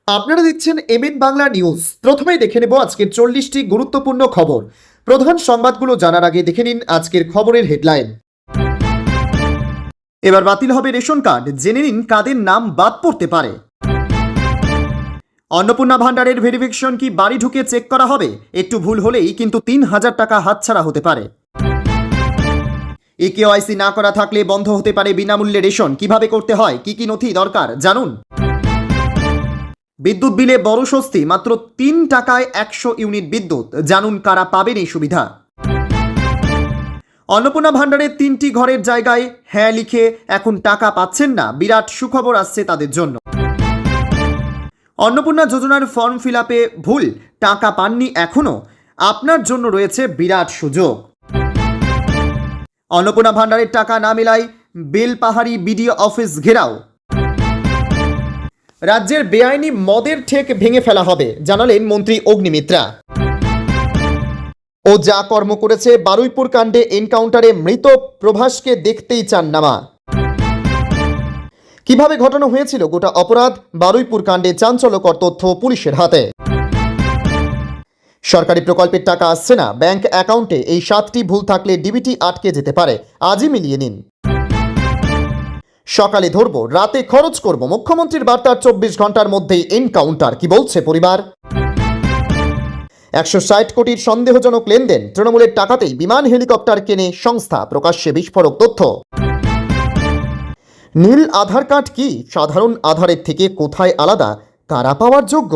আপনারা দেখছেন MN Bangla news. প্রথমেই দেখে নেব আজকের 40টি গুরুত্বপূর্ণ খবর। প্রধান সংবাদগুলো জানার আগে দেখে নিন আজকের খবরের হেডলাইন। এবার বাতিল হবে রেশন কার্ড, জেনে নিন কাদের নাম বাদ পড়তে পারে। অন্নপূর্ণা ভান্ডারের ভেরিফিকেশন কি বাড়ি ঢুকে চেক করা হবে? একটু ভুল হলেই কিন্তু 3000 টাকা হাতছাড়া হতে পারে। ইকেওয়াইসি না করা থাকলে বন্ধ হতে পারে বিনামূল্যে রেশন। কিভাবে করতে হয়, কি কি নথি দরকার জানুন। বিদ্যুৎ বিলে বড় স্বস্তি, মাত্র 3 টাকায় 100 ইউনিট বিদ্যুৎ। জানুন কারা পাবেন এই সুবিধা। অন্নপূর্ণা ভান্ডারের 3টি ঘরের জায়গায় হ্যাঁ লিখে এখন টাকা পাচ্ছেন না, বিরাট সুখবর আসছে তাদের জন্য। অন্নপূর্ণা যোজনার ফর্ম ফিল আপে ভুল, টাকা পাননি এখনো, আপনার জন্য রয়েছে বিরাট সুযোগ। অন্নপূর্ণা ভান্ডারের টাকা না মেলায় বেলপাহাড়ি বিডিও অফিস ঘেরাও। রাজ্যের বেআইনি মদের ঠেক ভেঙে ফেলা হবে, জানালেন মন্ত্রী অগ্নিমিত্রা। ও যা কর্ম করেছে, বারুইপুর কাণ্ডে এনকাউন্টারে মৃত প্রভাসকে দেখতেই চান না মা। কিভাবে ঘটানো হয়েছিল গোটা অপরাধ, বারুইপুর কাণ্ডে চাঞ্চল্যকর তথ্য পুলিশের হাতে। সরকারি প্রকল্পের টাকা আসছে না ব্যাংক অ্যাকাউন্টে, এই 7টি ভুল থাকলে ডিবিটি আটকে যেতে পারে, আজই মিলিয়ে নিন। সকালে ধরব, রাতে খরচ করব, মুখ্যমন্ত্রীর বার্তার 24 ঘন্টার মধ্যেই এনকাউন্টার, কি বলছে পরিবার। 160 কোটির সন্দেহজনক লেনদেন, তৃণমূলের টাকাতেই বিমান হেলিকপ্টার কেনে সংস্থা, প্রকাশ্যে বিস্ফোরক তথ্য। নীল আধার কার্ড কি, সাধারণ আধারের থেকে কোথায় আলাদা, কারা পাওয়ার যোগ্য।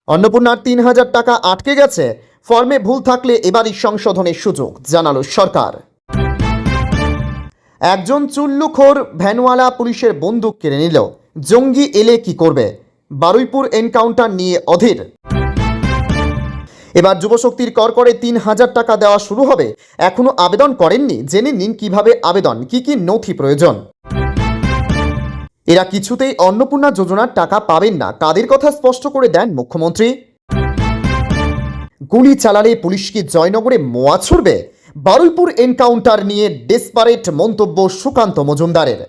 অন্নপূর্ণার 3000 টাকা আটকে গেছে, ফর্মে ভুল থাকলে এবারই সংশোধনের সুযোগ, জানালো সরকার। একজন চুল্লুখোর ভ্যানওয়ালা পুলিশের বন্দুক কেড়ে নিল, জঙ্গি এলে কি করবে, বারুইপুর এনকাউন্টার নিয়ে অধীর। এবার যুবশক্তির করকরে 3000 টাকা দেওয়া শুরু হবে, এখনো আবেদন করেননি, জেনে নিন কিভাবে আবেদন, কি কি নথি প্রয়োজন। এরা কিছুতেই অন্নপূর্ণা যোজনার টাকা পাবেন না, কাদের কথা স্পষ্ট করে দেন মুখ্যমন্ত্রী। গুলি চালালে পুলিশ কি জয়নগরে মোয়া ছুড়বে, বারুইপুর এনকাউন্টার নিয়ে ডেসপারেট মন্তব্য সুকান্ত মজুমদারের।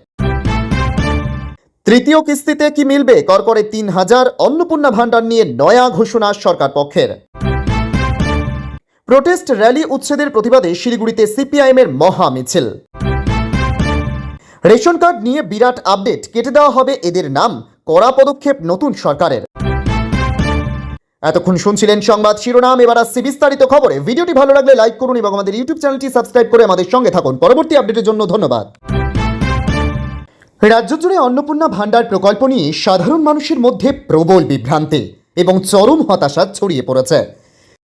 তৃতীয় কিস্তিতে কি মিলবে করকরে 3000, অন্নপূর্ণা ভান্ডার নিয়ে নয়া ঘোষণা সরকার পক্ষের। প্রোটেস্ট র্যালি উচ্ছেদের প্রতিবাদে শিলিগুড়িতে সিপিআইএমের মহা মিছিল। রেশন কার্ড নিয়ে বিরাট আপডেট, কেটে দেওয়া হবে এদের নাম, কড়া পদক্ষেপ নতুন সরকারের। এতক্ষণ শুনছিলেন সংবাদ শিরোনাম, এবার আসছে বিস্তারিত খবরে। ভিডিওটি ভালো লাগলে লাইক করুন এবং আমাদের ইউটিউব চ্যানেলটি সাবস্ক্রাইব করে আমাদের সঙ্গে থাকুন। পরবর্তী আপডেটের জন্য ধন্যবাদ। রাজ্য জুড়ে অন্নপূর্ণা ভান্ডার প্রকল্প নিয়ে সাধারণ মানুষের মধ্যে প্রবল বিভ্রান্তি এবং চরম হতাশা ছড়িয়ে পড়েছে।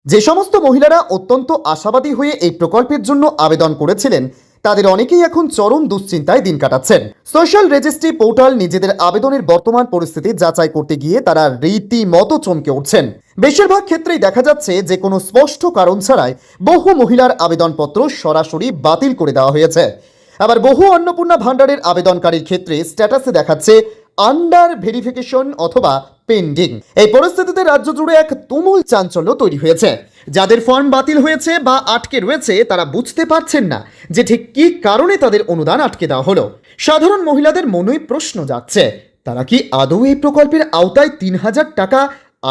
যে সমস্ত মহিলারা অত্যন্ত আশাবাদী হয়ে এই প্রকল্পের জন্য আবেদন করেছিলেন, তাদের অনেকেই এখন চরম দুশ্চিন্তায় দিন কাটাচ্ছেন। সোশ্যাল রেজিস্ট্রি পোর্টাল নিজেদের আবেদনের বর্তমান পরিস্থিতি যাচাই করতে গিয়ে তারা রীতিমতো চমকে উঠছেন। বেশিরভাগ ক্ষেত্রেই দেখা যাচ্ছে যে কোনো স্পষ্ট কারণ ছাড়াই বহু মহিলার আবেদনপত্র সরাসরি বাতিল করে দেওয়া হয়েছে। আবার বহু অন্নপূর্ণা ভান্ডারের আবেদনকারীর ক্ষেত্রে স্ট্যাটাসে দেখাচ্ছে আন্ডার ভেরিফিকেশন অথবা পেন্ডিং। এই পরিস্থিতিতে রাজ্য জুড়ে এক তুমুল চাঞ্চল্য তৈরি হয়েছে। যাদের ফর্ম বাতিল হয়েছে বা আটকে রয়েছে তারা বুঝতে পারছেন না যে ঠিক কী কারণে তাদের অনুদান আটকে দেওয়া হলো। সাধারণ মহিলাদের মনেই প্রশ্ন যাচ্ছে, তারা কি আদৌ এই প্রকল্পের আওতায় 3000 টাকা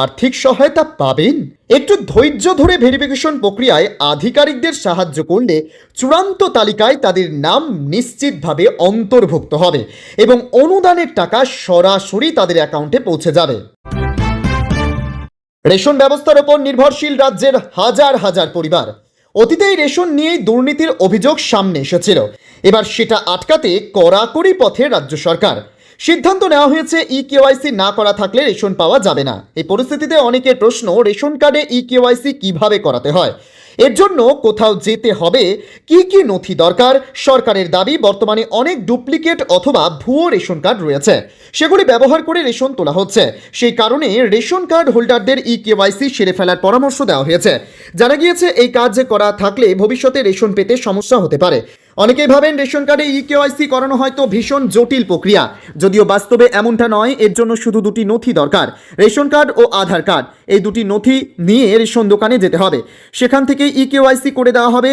আর্থিক সহায়তা পাবেন? একটু ধৈর্য ধরে ভেরিফিকেশন প্রক্রিয়ায় আধিকারিকদের সাহায্য করলে চূড়ান্ত তালিকায় তাদের নাম নিশ্চিতভাবে অন্তর্ভুক্ত হবে এবং অনুদানের টাকা সরাসরি তাদের অ্যাকাউন্টে পৌঁছে যাবে। রেশন ব্যবস্থার উপর নির্ভরশীল রাজ্যের হাজার হাজার পরিবার। অতীতেই রেশন নিয়েই দুর্নীতির অভিযোগ সামনে এসেছিল, এবার সেটা আটকাতে কড়াকড়ি পথে রাজ্য সরকার। সিদ্ধান্ত নেওয়া হয়েছে ইকেওয়াইসি না করা থাকলে রেশন পাওয়া যাবে না। এই পরিস্থিতিতে অনেকের প্রশ্ন, রেশন কার্ডে ইকেওয়াইসি কিভাবে করাতে হয়, এর জন্য কোথাও যেতে হবে, কি কি নথি দরকার। সরকারের দাবি, বর্তমানে অনেক ডুপ্লিকেট অথবা ভুয়ো রেশন কার্ড রয়েছে, সেগুলি ব্যবহার করে রেশন তোলা হচ্ছে। সেই কারণে রেশন কার্ড হোল্ডারদের ইকেওয়াইসি সেরে ফেলার পরামর্শ দেওয়া হয়েছে। জানা গিয়েছে এই কাজ করা থাকলে ভবিষ্যতে রেশন পেতে সমস্যা হতে পারে। অনেকেই ভাবেন রেশন কার্ডে ইকেওয়াইসি করানো হয়তো ভীষণ জটিল প্রক্রিয়া, যদিও বাস্তবে এমনটা নয়। এর জন্য শুধু 2টি নথি দরকার, রেশন কার্ড ও আধার কার্ড। এই 2টি নথি নিয়ে রেশন দোকানে যেতে হবে, সেখান থেকে ইকেওয়াইসি করে দেওয়া হবে।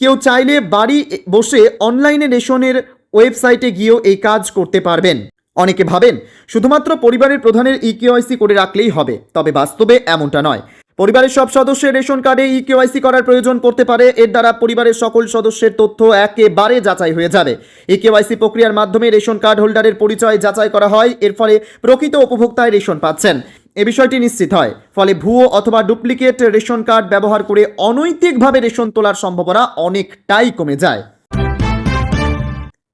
কেউ চাইলে বাড়ি বসে অনলাইনে রেশনের ওয়েবসাইটে গিয়েও এই কাজ করতে পারবেন। অনেকে ভাবেন শুধুমাত্র পরিবারের প্রধানের ইকেওয়াইসি করে রাখলেই হবে, তবে বাস্তবে এমনটা নয়। পরিবারের সব সদস্যের রেশন কার্ডে ইকেওয়াইসি করার প্রয়োজন পড়তে পারে। এর দ্বারা পরিবারের সকল সদস্যের তথ্য একেবারে যাচাই হয়ে যাবে। ইকেওয়াইসি প্রক্রিয়ার মাধ্যমে রেশন কার্ড হোল্ডারের পরিচয় যাচাই করা হয়। এর ফলে প্রকৃত উপভোক্তায় রেশন পাচ্ছেন এ বিষয়টি নিশ্চিত হয়। ফলে ভুয়ো অথবা ডুপ্লিকেট রেশন কার্ড ব্যবহার করে অনৈতিকভাবে রেশন তোলার সম্ভাবনা অনেকটাই কমে যায়।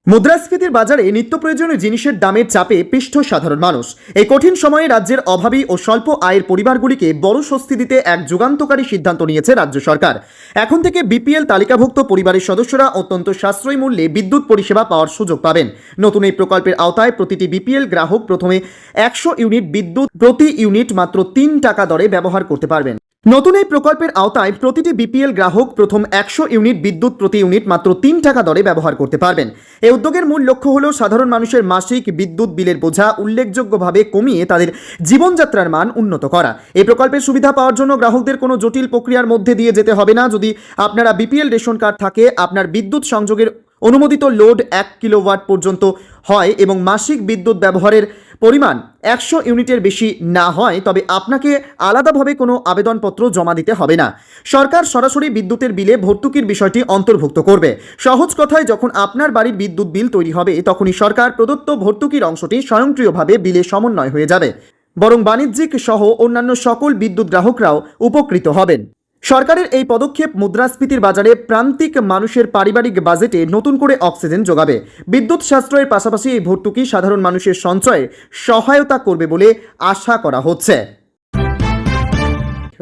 মুদ্রাস্ফীতির বাজারে নিত্য প্রয়োজনীয় জিনিসের দামের চাপে পিষ্ট সাধারণ মানুষ। এই কঠিন সময়ে রাজ্যের অভাবী ও স্বল্প আয়ের পরিবারগুলিকে বড় স্বস্তি দিতে এক যুগান্তকারী সিদ্ধান্ত নিয়েছে রাজ্য সরকার। এখন থেকে বিপিএল তালিকাভুক্ত পরিবারের সদস্যরা অত্যন্ত সাশ্রয়ী মূল্যে বিদ্যুৎ পরিষেবা পাওয়ার সুযোগ পাবেন। নতুন এই প্রকল্পের আওতায় প্রতিটি বিপিএল গ্রাহক প্রথমে 100 ইউনিট বিদ্যুৎ প্রতি ইউনিট মাত্র 3 টাকা দরে ব্যবহার করতে পারবেন। নতুন এই প্রকল্পের আওতায় প্রতিটি বিপিএল গ্রাহক প্রথম 100 ইউনিট বিদ্যুৎ প্রতি ইউনিট মাত্র 3 টাকা দরে ব্যবহার করতে পারবেন। এই উদ্যোগের মূল লক্ষ্য হল সাধারণ মানুষের মাসিক বিদ্যুৎ বিলের বোঝা উল্লেখযোগ্যভাবে কমিয়ে তাদের জীবনযাত্রার মান উন্নত করা। এই প্রকল্পের সুবিধা পাওয়ার জন্য গ্রাহকদের কোনো জটিল প্রক্রিয়ার মধ্যে দিয়ে যেতে হবে না। যদি আপনারা বিপিএল রেশন কার্ড থাকে, আপনার বিদ্যুৎ সংযোগের অনুমোদিত লোড 1 কিলোওয়াট পর্যন্ত হয় এবং মাসিক বিদ্যুৎ ব্যবহারের পরিমাণ 100 ইউনিটের বেশি না হয়, তবে আপনাকে আলাদাভাবে কোনো আবেদনপত্র জমা দিতে হবে না। সরকার সরাসরি বিদ্যুতের বিলে ভর্তুকির বিষয়টি অন্তর্ভুক্ত করবে। সহজ কথায়, যখন আপনার বাড়ির বিদ্যুৎ বিল তৈরি হবে তখনই সরকার প্রদত্ত ভর্তুকির অংশটি স্বয়ংক্রিয়ভাবে বিলে সমন্বয় হয়ে যাবে। বরং বাণিজ্যিক সহ অন্যান্য সকল বিদ্যুৎ গ্রাহকরাও উপকৃত হবেন। সরকারের এই পদক্ষেপ মুদ্রাস্ফীতির বাজারে প্রান্তিক মানুষের পারিবারিক বাজেটে নতুন করে অক্সিজেন যোগাবে। বিদ্যুৎ সাশ্রয়ের পাশাপাশি এই ভর্তুকি সাধারণ মানুষের সঞ্চয়ে সহায়তা করবে বলে আশা করা হচ্ছে।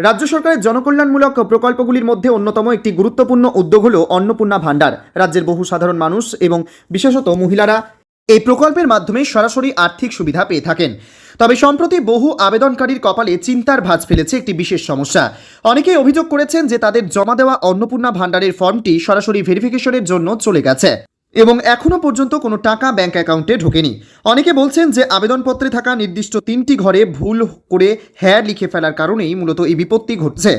রাজ্য সরকারের জনকল্যাণমূলক প্রকল্পগুলির মধ্যে অন্যতম একটি গুরুত্বপূর্ণ উদ্যোগ হল অন্নপূর্ণা ভাণ্ডার। রাজ্যের বহু সাধারণ মানুষ এবং বিশেষত মহিলারা এই প্রকল্পের মাধ্যমে সরাসরি আর্থিক সুবিধা পেয়ে থাকেন। তবে সম্প্রতি বহু আবেদনকারীর কপালে চিন্তার ভাঁজ ফেলেছে একটি বিশেষ সমস্যা। অনেকেই অভিযোগ করেছেন যে তাদের জমা দেওয়া অন্নপূর্ণা ভাণ্ডারের ফর্মটি সরাসরি ভেরিফিকেশনের জন্য চলে গেছে এবং এখনও পর্যন্ত কোনো টাকা ব্যাংক অ্যাকাউন্টে ঢোকেনি। অনেকে বলছেন যে আবেদনপত্রে থাকা নির্দিষ্ট 3টি ঘরে ভুল করে হ্যাঁ লিখে ফেলার কারণেই মূলত এই বিপত্তি ঘটছে।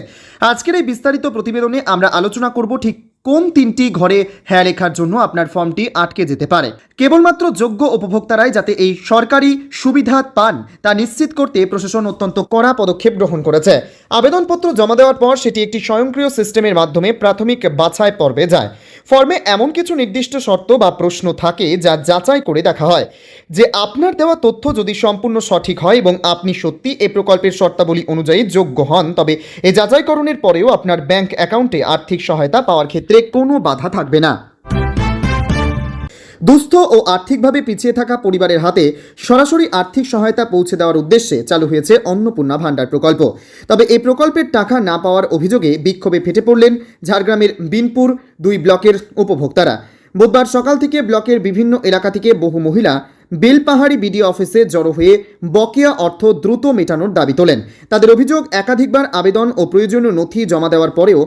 আজকের এই বিস্তারিত প্রতিবেদনে আমরা আলোচনা করব ঠিক কোন 3টি ঘরে হ্যাঁ লেখার জন্য আপনার ফর্মটি আটকে যেতে পারে। কেবলমাত্র যোগ্য উপভোক্তারাই যাতে এই সরকারি সুবিধা পান তা নিশ্চিত করতে প্রশাসন অত্যন্ত কড়া পদক্ষেপ গ্রহণ করেছে। আবেদনপত্র জমা দেওয়ার পর সেটি একটি স্বয়ংক্রিয় সিস্টেমের মাধ্যমে প্রাথমিক বাছাই পর্বে যায়। ফর্মে এমন কিছু নির্দিষ্ট শর্ত বা প্রশ্ন থাকে যা যাচাই করে দেখা হয় যে আপনার দেওয়া তথ্য যদি সম্পূর্ণ সঠিক হয় এবং আপনি সত্যি এই প্রকল্পের শর্তাবলী অনুযায়ী যোগ্য হন, তবে এই যাচাইকরণের পরেও আপনার ব্যাংক অ্যাকাউন্টে আর্থিক সহায়তা পাওয়ার ক্ষেত্রে কোনো বাধা থাকবে না। দুস্থ ও আর্থিকভাবে পিছিয়ে থাকা পরিবারের হাতে সরাসরি আর্থিক সহায়তা পৌঁছে দেওয়ার উদ্দেশ্যে চালু হয়েছে অন্নপূর্ণা ভাণ্ডার প্রকল্প। তবে এই প্রকল্পের টাকা না পাওয়ার অভিযোগে বিক্ষোভে ফেটে পড়লেন ঝাড়গ্রামের বিনপুর 2 ব্লকের উপভোক্তারা। বুধবার সকাল থেকে ব্লকের বিভিন্ন এলাকা থেকে বহু মহিলা বেলপাহাড়ি বিডিও অফিসে জড়ো হয়ে বকেয়া অর্থ দ্রুত মেটানোর দাবি তোলেন। তাদের অভিযোগ, একাধিকবার আবেদন ও প্রয়োজনীয় নথি জমা দেওয়ার পরেও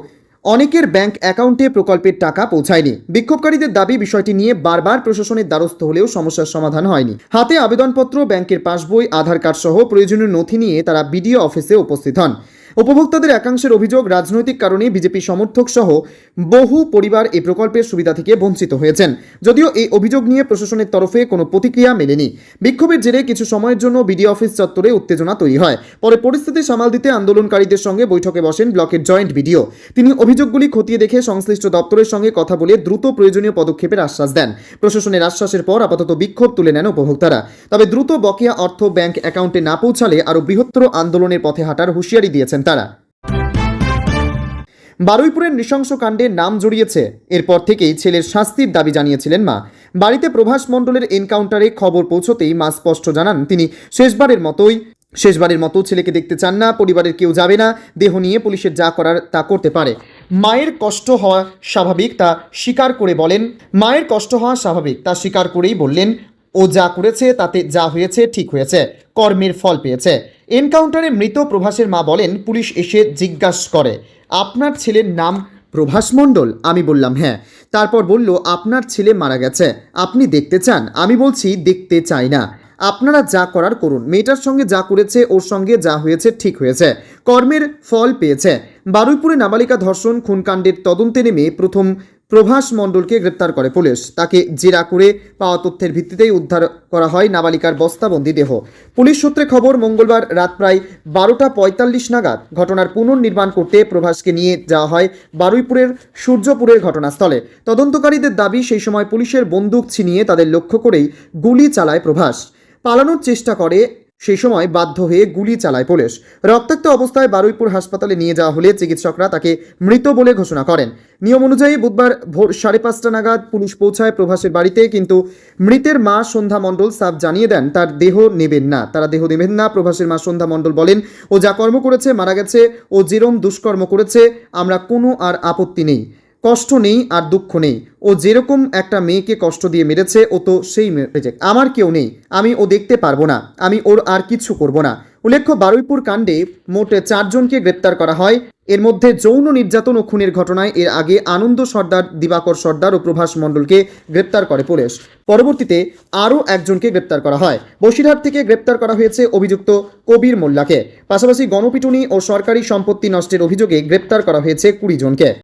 অনেকের ব্যাংক অ্যাকাউন্টে প্রকল্পের টাকা পৌঁছায়নি। বিক্ষোভকারীদের দাবি, বিষয়টি নিয়ে বারবার প্রশাসনের দ্বারস্থ হলেও সমস্যার সমাধান হয়নি। হাতে আবেদনপত্র, ব্যাংকের পাসবই, আধার কার্ড সহ প্রয়োজনীয় নথি নিয়ে তারা বিডিও অফিসে উপস্থিত হন। উপভোক্তাদের একাংশের অভিযোগ, রাজনৈতিক কারণে বিজেপি সমর্থক সহ বহু পরিবার এই প্রকল্পের সুবিধা থেকে বঞ্চিত হয়েছেন। যদিও এই অভিযোগ নিয়ে প্রশাসনের তরফে কোনো প্রতিক্রিয়া মেলেনি। বিক্ষোভের জেরে কিছু সময়ের জন্য বিডিও অফিস চত্বরে উত্তেজনা তৈরি হয়। পরে পরিস্থিতি সামাল দিতে আন্দোলনকারীদের সঙ্গে বৈঠকে বসেন ব্লকের জয়েন্ট বিডিও। তিনি অভিযোগগুলি খতিয়ে দেখে সংশ্লিষ্ট দপ্তরের সঙ্গে কথা বলে দ্রুত প্রয়োজনীয় পদক্ষেপের আশ্বাস দেন। প্রশাসনের আশ্বাসের পর আপাতত বিক্ষোভ তুলে নেন উপভোক্তারা। তবে দ্রুত বকেয়া অর্থ ব্যাংক অ্যাকাউন্টে না পৌঁছালে আরও বৃহত্তর আন্দোলনের পথে হাঁটার হুঁশিয়ারি দিয়েছেন তারা। বারুইপুরের নৃশংস কাণ্ডে নাম জড়িয়েছে। এরপর থেকেই ছেলের শাস্তির দাবি জানিয়েছিলেন মা। বাড়িতে প্রভাস মণ্ডলের এনকাউন্টারে খবর পৌঁছতেই মা স্পষ্ট জানান তিনি শেষবারের মতো ছেলেকে দেখতে চান না, পরিবারের কেউ যাবে না, দেহ নিয়ে পুলিশের যা করার তা করতে পারে। মায়ের কষ্ট হওয়া স্বাভাবিক তা স্বীকার করেই বললেন ও যা করেছে তাতে যা হয়েছে ঠিক হয়েছে, কর্মের ফল পেয়েছে। এনকাউন্টারে মৃত প্রভাসের মা বলেন, পুলিশ এসে জিজ্ঞাসা করে আপনার ছেলের নাম প্রভাস মণ্ডল? আমি বললাম হ্যাঁ। তারপর বলল আপনার ছেলে মারা গেছে, আপনি দেখতে চান? আমি বলছি দেখতে চাই না, আপনারা যা করার করুন। মেয়েটার সঙ্গে যা করেছে, ওর সঙ্গে যা হয়েছে ঠিক হয়েছে, কর্মের ফল পেয়েছে। বারুইপুরে নাবালিকা ধর্ষণ খুনকাণ্ডের তদন্তে নেমে প্রথম প্রভাস মণ্ডলকে গ্রেপ্তার করে পুলিশ। তাকে জেরা করে পাওয়া তথ্যের ভিত্তিতেই উদ্ধার করা হয় নাবালিকার বস্তাবন্দি দেহ। পুলিশ সূত্রে খবর, মঙ্গলবার রাত প্রায় 12:45 নাগাদ ঘটনার পুনর্নির্মাণ করতে প্রভাসকে নিয়ে যাওয়া হয় বারুইপুরের সূর্যপুরের ঘটনাস্থলে। তদন্তকারীদের দাবি, সেই সময় পুলিশের বন্দুক ছিনিয়ে তাদের লক্ষ্য করেই গুলি চালায় প্রভাস। পালানোর চেষ্টা করে, সেই সময় বাধ্য হয়ে গুলি চালায় পুলিশ। রক্তাক্ত অবস্থায় বারুইপুর হাসপাতালে নিয়ে যাওয়া হলে চিকিৎসকরা তাকে মৃত বলে ঘোষণা করেন। নিয়ম অনুযায়ী বুধবার ভোর 5:30 নাগাদ পুলিশ পৌঁছায় প্রভাসের বাড়িতে, কিন্তু মৃতের মা সন্ধ্যা মণ্ডল সাফ জানিয়ে দেন তারা দেহ নেবেন না। প্রভাসের মা সন্ধ্যা মণ্ডল বলেন, ও যা কর্ম করেছে, মারা গেছে, ও যেরম দুষ্কর্ম করেছে, আমরা কোনো আর আপত্তি নেই, কষ্ট নেই আর দুঃখ নেই। ও যেরকম একটা মেয়েকে কষ্ট দিয়ে মেরেছে, ও তো সেই মেরেছে। আমার কেউ নেই, আমি ও দেখতে পারবো না, আমি ওর আর কিছু করব না। উল্লেখ্য, বারুইপুর কাণ্ডে মোট 4 জনকে গ্রেপ্তার করা হয়। এর মধ্যে যৌন নির্যাতন ও খুনের ঘটনায় এর আগে আনন্দ সর্দার, দিবাকর সর্দার ও প্রভাস মণ্ডলকে গ্রেপ্তার করে পুলিশ। পরবর্তীতে আরও একজনকে গ্রেপ্তার করা হয়। বসিরহাট থেকে গ্রেপ্তার করা হয়েছে অভিযুক্ত কবির মোল্লাকে। পাশাপাশি গণপিটুনি ও সরকারি সম্পত্তি নষ্টের অভিযোগে গ্রেপ্তার করা হয়েছে 20 জনকে।